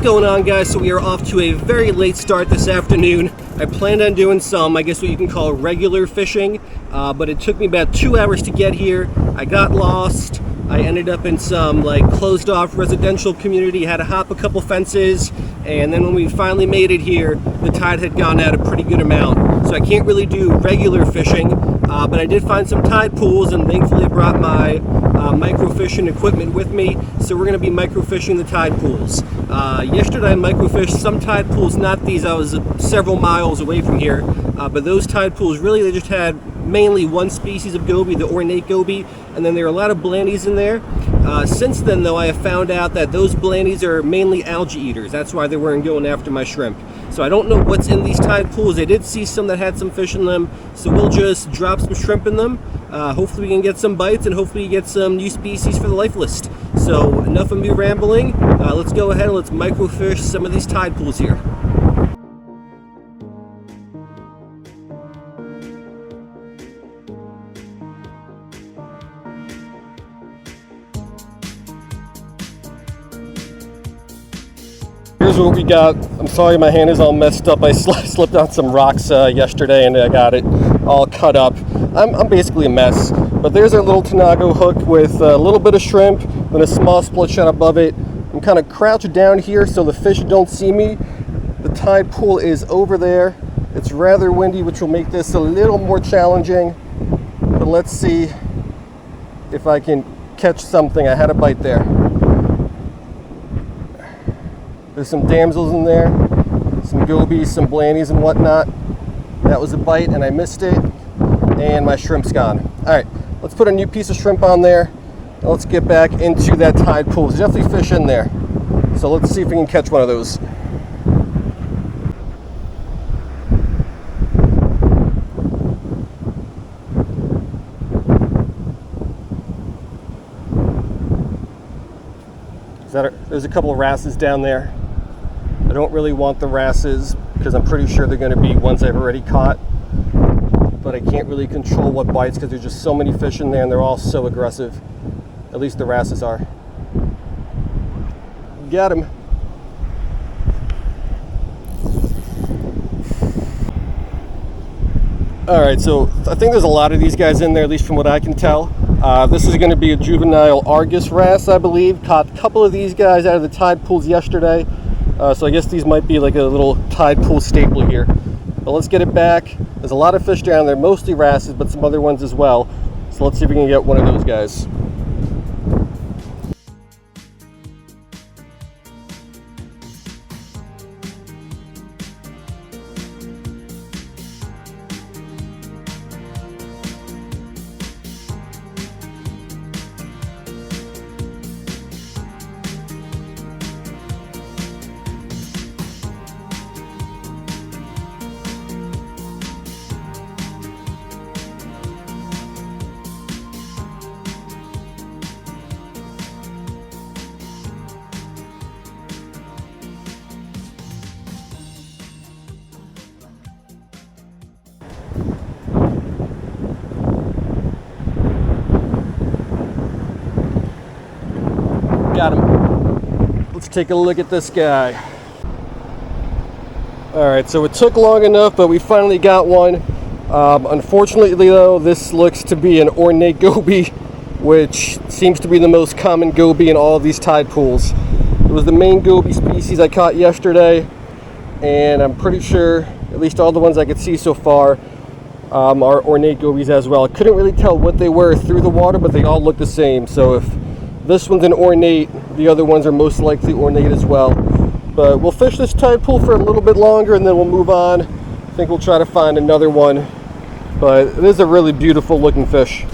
going on, guys? So we are off to a very late start this afternoon. I planned on doing some, I guess what you can call regular fishing, but it took me about 2 hours to get here. I got lost. I ended up in some like closed off residential community, had to hop a couple fences, and then when we finally made it here, the tide had gone out a pretty good amount. So I can't really do regular fishing, but I did find some tide pools, and thankfully I brought my microfishing equipment with me, so we're going to be microfishing the tide pools. Yesterday I microfished some tide pools, not these, I was several miles away from here, but those tide pools really, they just had mainly one species of goby, the ornate goby, and then there are a lot of blandies in there. Since then though, I have found out that those blandies are mainly algae eaters. That's why they weren't going after my shrimp. So I don't know what's in these tide pools. I did see some that had some fish in them, so we'll just drop some shrimp in them. Hopefully we can get some bites and hopefully get some new species for the life list. So enough of me rambling. Let's go ahead and let's microfish some of these tide pools here. Here's what we got. I'm sorry my hand is all messed up. I slipped on some rocks yesterday and I got it all cut up. I'm basically a mess. But there's our little Tanago hook with a little bit of shrimp and a small split shot above it. I'm kind of crouched down here so the fish don't see me. The tide pool is over there. It's rather windy, which will make this a little more challenging. But let's see if I can catch something. I had a bite there. There's some damsels in there, some gobies, some blandies and whatnot. That was a bite and I missed it, and my shrimp's gone. All right, let's put a new piece of shrimp on there, and let's get back into that tide pool. There's definitely fish in there, so let's see if we can catch one of those. There's a couple of wrasses down there. I don't really want the wrasses because I'm pretty sure they're going to be ones I've already caught, but I can't really control what bites because there's just so many fish in there and they're all so aggressive. At least the wrasses are. Got him. Alright, so I think there's a lot of these guys in there, at least from what I can tell. This is going to be a juvenile Argus wrasse, I believe. Caught a couple of these guys out of the tide pools yesterday. So I guess these might be like a little tide pool staple here. But let's get it back. There's a lot of fish down there, mostly wrasses, but some other ones as well. So let's see if we can get one of those guys. Got him. Let's take a look at this guy. Alright, so it took long enough, but we finally got one. Unfortunately though, this looks to be an ornate goby, which seems to be the most common goby in all of these tide pools. It was the main goby species I caught yesterday, and I'm pretty sure, at least all the ones I could see so far, are ornate gobies as well. I couldn't really tell what they were through the water, but they all look the same. So if this one's an ornate, the other ones are most likely ornate as well. But we'll fish this tide pool for a little bit longer and then we'll move on. I think we'll try to find another one. But it is a really beautiful looking fish.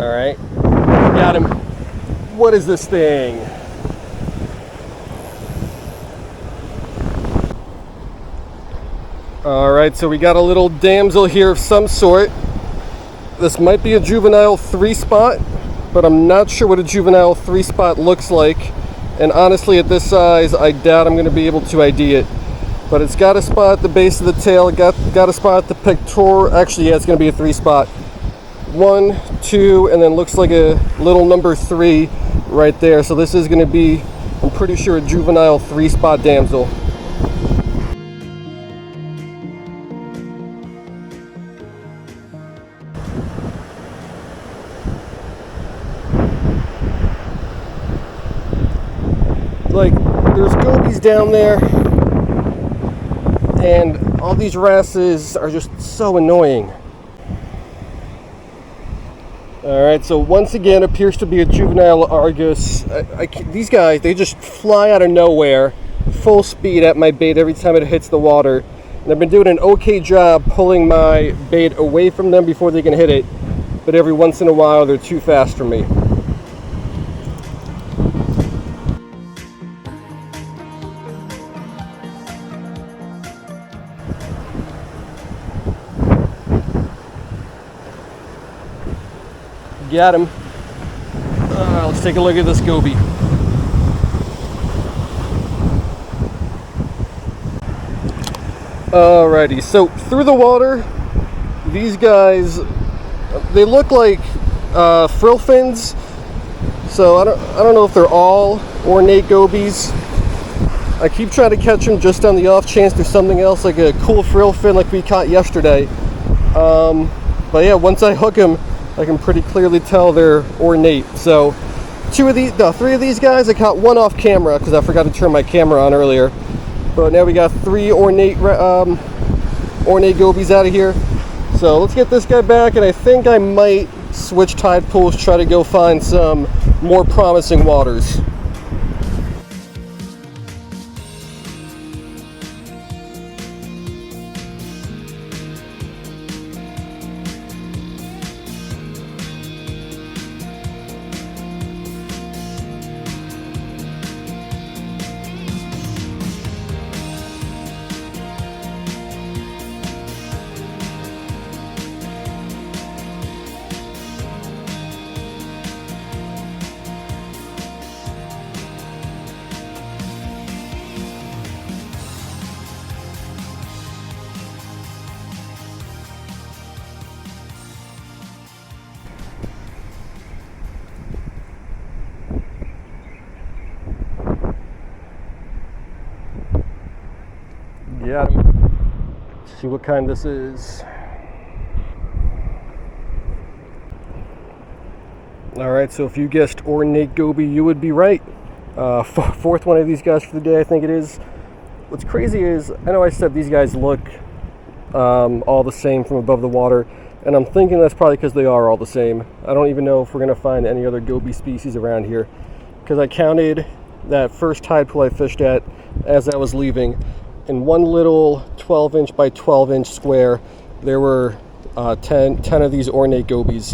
All right, got him. What is this thing? All right, so we got a little damsel here of some sort. This might be a juvenile 3-spot, but I'm not sure what a juvenile 3-spot looks like. And honestly, at this size, I doubt I'm going to be able to ID it. But it's got a spot at the base of the tail, got a spot at the pectoral. Actually, yeah, it's going to be a 3-spot. 1, 2, and then looks like a little number 3 right there. So this is going to be, I'm pretty sure, a juvenile 3-spot damsel. Like, there's gobies down there, and all these wrasses are just so annoying. Alright, so once again appears to be a juvenile Argus. These guys, they just fly out of nowhere, full speed at my bait every time it hits the water. And I've been doing an okay job pulling my bait away from them before they can hit it, but every once in a while they're too fast for me. Got him. Let's take a look at this goby. Alrighty, so through the water, these guys, they look like frill fins. So I don't know if they're all ornate gobies. I keep trying to catch them just on the off chance there's something else, like a cool frill fin like we caught yesterday. But yeah, once I hook them, I can pretty clearly tell they're ornate. So 3 of these guys, I caught one off camera because I forgot to turn my camera on earlier. But now we got 3 ornate gobies out of here. So let's get this guy back, and I think I might switch tide pools, try to go find some more promising waters. Got him. Let's see what kind this is. Alright, so if you guessed ornate goby, you would be right. Fourth one of these guys for the day, I think it is. What's crazy is, I know I said these guys look all the same from above the water, and I'm thinking that's probably because they are all the same. I don't even know if we're going to find any other goby species around here, because I counted that first tide pool I fished at as I was leaving. In one little 12-inch by 12-inch square, there were 10 of these ornate gobies.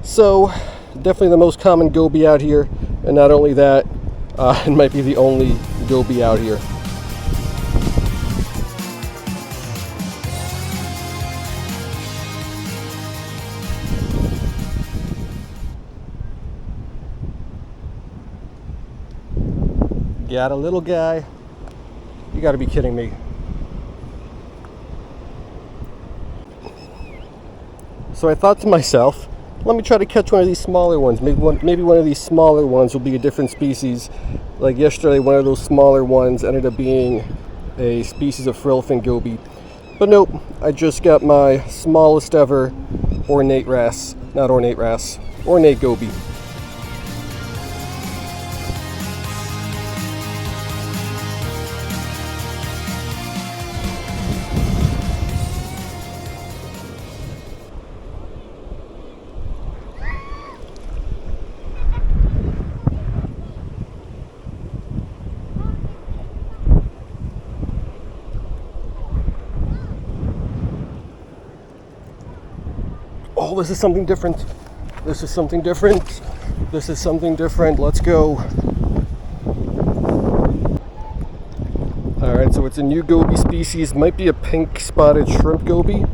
So, definitely the most common goby out here, and not only that, it might be the only goby out here. Got a little guy. You gotta be kidding me. So I thought to myself, let me try to catch one of these smaller ones. Maybe one of these smaller ones will be a different species. Like yesterday, one of those smaller ones ended up being a species of frillfin goby. But nope, I just got my smallest ever ornate goby. Oh, this is something different. This is something different. This is something different. Let's go. Alright, so it's a new goby species. Might be a pink spotted shrimp goby.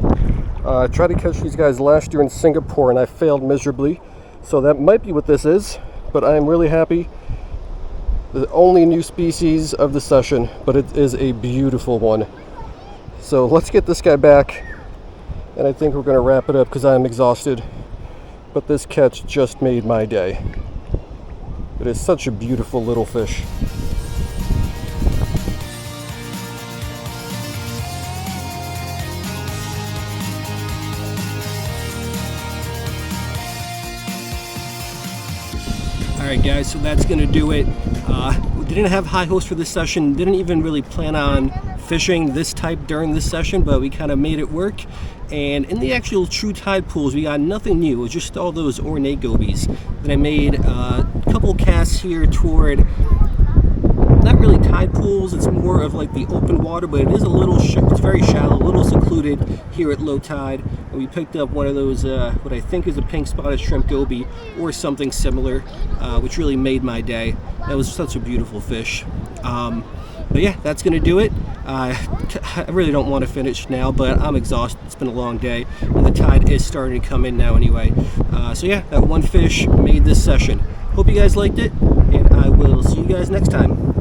I tried to catch these guys last year in Singapore and I failed miserably. So that might be what this is, but I am really happy. The only new species of the session, but it is a beautiful one. So let's get this guy back, and I think we're going to wrap it up because I'm exhausted. But this catch just made my day. It is such a beautiful little fish. Alright guys, so that's going to do it. We didn't have high hopes for this session, didn't even really plan on fishing this type during this session, but we kind of made it work. And in the actual true tide pools, we got nothing new. It was just all those ornate gobies. Then I made a couple casts here toward, not really tide pools, it's more of like the open water, but it is a little, it's very shallow, a little secluded here at low tide. And we picked up one of those, what I think is a pink spotted shrimp goby or something similar, which really made my day. That was such a beautiful fish. But yeah, that's going to do it. I really don't want to finish now, but I'm exhausted. It's been a long day, and the tide is starting to come in now anyway. So yeah, that one fish made this session. Hope you guys liked it, and I will see you guys next time.